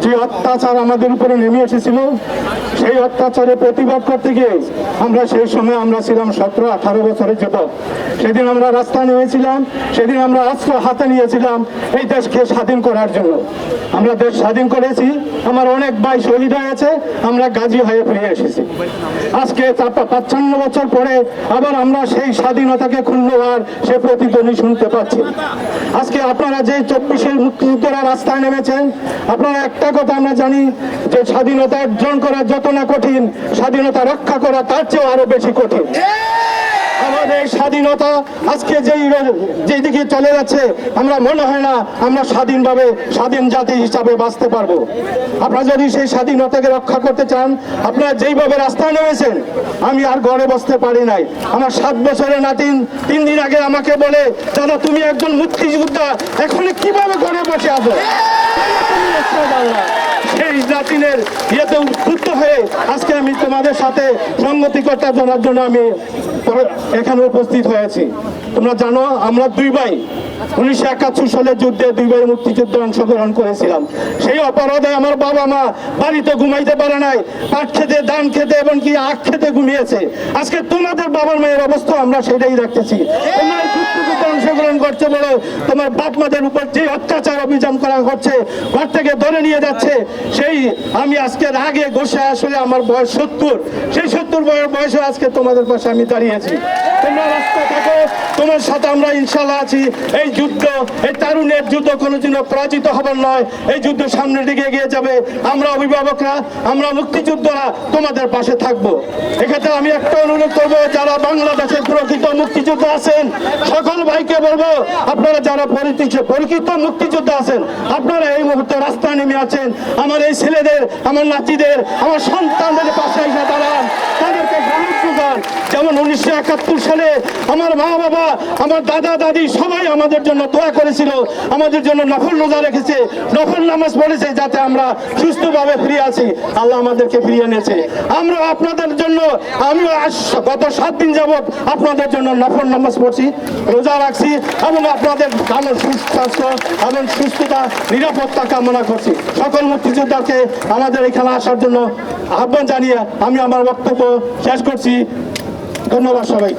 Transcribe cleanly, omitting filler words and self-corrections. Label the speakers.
Speaker 1: যে অত্যাচার আমাদের উপরে নেমে এসেছিল, সেই অত্যাচারের প্রতিবাদ করতে গিয়ে আমরা সেই সময় আমরা ছিলাম 17-18 বছরের যুবক। সেদিন আমরা রাস্তায় নেমেছিলাম, সেদিন আমরা অস্ত্র হাতে নিয়েছিলাম এই দেশকে স্বাধীন করার জন্য। আমরা দেশ স্বাধীন করেছি, আমার অনেক ভাই শহীদ হয়েছে, আমরা গাজী হয়ে ফিরে এসেছি। আজকে 55 বছর পরে আবার আমরা সেই স্বাধীনতাকে ক্ষুণ্ণ হওয়ার সে প্রতিধ্বনি শুনতে পাচ্ছি। আজকে আপনারা যে 24-এর মুক্তিযুদ্ধরা রাস্তায় নেমেছেন, আপনারা একটা কথা আমরা জানি যে স্বাধীনতা অর্জন করা যত না কঠিন, স্বাধীনতা রক্ষা করা তার চেয়েও আরো বেশি কঠিন। আমাদের স্বাধীনতা আজকে যেই দিকে চলে যাচ্ছে, আমরা মনে হয় না আমরা স্বাধীনভাবে স্বাধীন জাতি হিসাবে বাঁচতে পারবো। আপনারা যদি সেই স্বাধীনতাকে রক্ষা করতে চান, আপনারা যেইভাবে রাস্তায় নেমেছেন, আমি আর ঘরে বসতে পারি নাই। আমার 7 বছরের নাতিন 3 দিন আগে আমাকে বলে, দাদা তুমি একজন মুক্তিযোদ্ধা, এখন কিভাবে ঘরে বসে আছো? সেই নাতিনের ইয়েতে উদ্বুদ্ধ হয়ে আজকে আমি তোমাদের সাথে সংগতিকতা জানার জন্য আমি এখানে উপস্থিত হয়েছি। তোমরা জানো আমরা 2 ভাই 1971 সালের যুদ্ধে 2 ভাই মুক্তিযুদ্ধে অংশগ্রহণ করেছিলাম। সেই অপরাধে আমার বাবা মা বাড়িতে ঘুমাইতে পারে নাই, পাট খেতে, ধান খেতে, এবং কি আখ খেতে ঘুমিয়েছে। আজকে তোমাদের বাবার মায়ের অবস্থা আমরা সেটাই দেখতেছি। তোমার যুদ্ধে অংশগ্রহণ করছে বলে তোমার বাপ মাদের উপর যে অত্যাচার অভিযান করা হচ্ছে, ঘর থেকে ধরে নিয়ে যাচ্ছে। সেই আমি আজকে আগে বসে আসলে আমার বয়স 70, সেই 70 বয়সে আজকে তোমাদের পাশে আমি দাঁড়িয়েছি। তোমরা রাস্তা থাকো, তোমার সাথে আমরা ইনশাল্লাহ আছি। এই যুদ্ধ, এই তারুণের যুদ্ধ কোনোদিনও পরাজিত হবার নয়। এই যুদ্ধ সামনের দিকে এগিয়ে যাবে। আমরা অভিভাবকরা, আমরা মুক্তিযোদ্ধারা তোমাদের পাশে থাকবো। এক্ষেত্রে আমি একটা অনুরোধ করবো, যারা বাংলাদেশের প্রকৃত মুক্তিযোদ্ধা আছেন সকল ভাইকে বলবো, আপনারা যারা পরিচিত মুক্তিযোদ্ধা আছেন, আপনারা এই মুহূর্তে রাস্তায় নেমে আছেন, আমার এই ছেলেদের, আমার নাতিদের, আমার সন্তানদের পাশে এসে দাঁড়ান, তাদেরকে সাহায্য করেন। যেমন 1971 সালে আমার মা বাবা, আমার দাদা দাদি সবাই আমাদের জন্য দোয়া করেছিল, আমাদের জন্য নফল রোজা রেখেছে, নফল নামাজ পড়েছে, যাতে আমরা সুস্থভাবে ফিরে আসি। আল্লাহ আমাদেরকে ফিরিয়ে এনেছে। আমরা আপনাদের জন্য, আমিও গত 7 দিন যাবৎ আপনাদের জন্য নফল নামাজ পড়ছি, রোজা রাখছি, এবং আপনাদের সুস্বাস্থ্য এবং সুস্থতা, নিরাপত্তা কামনা করছি। সকল মুক্তিযোদ্ধাকে আমাদের এখানে আসার জন্য আহ্বান জানিয়ে আমি আমার বক্তব্য শেষ করছি। ধন্যবাদ সবাই।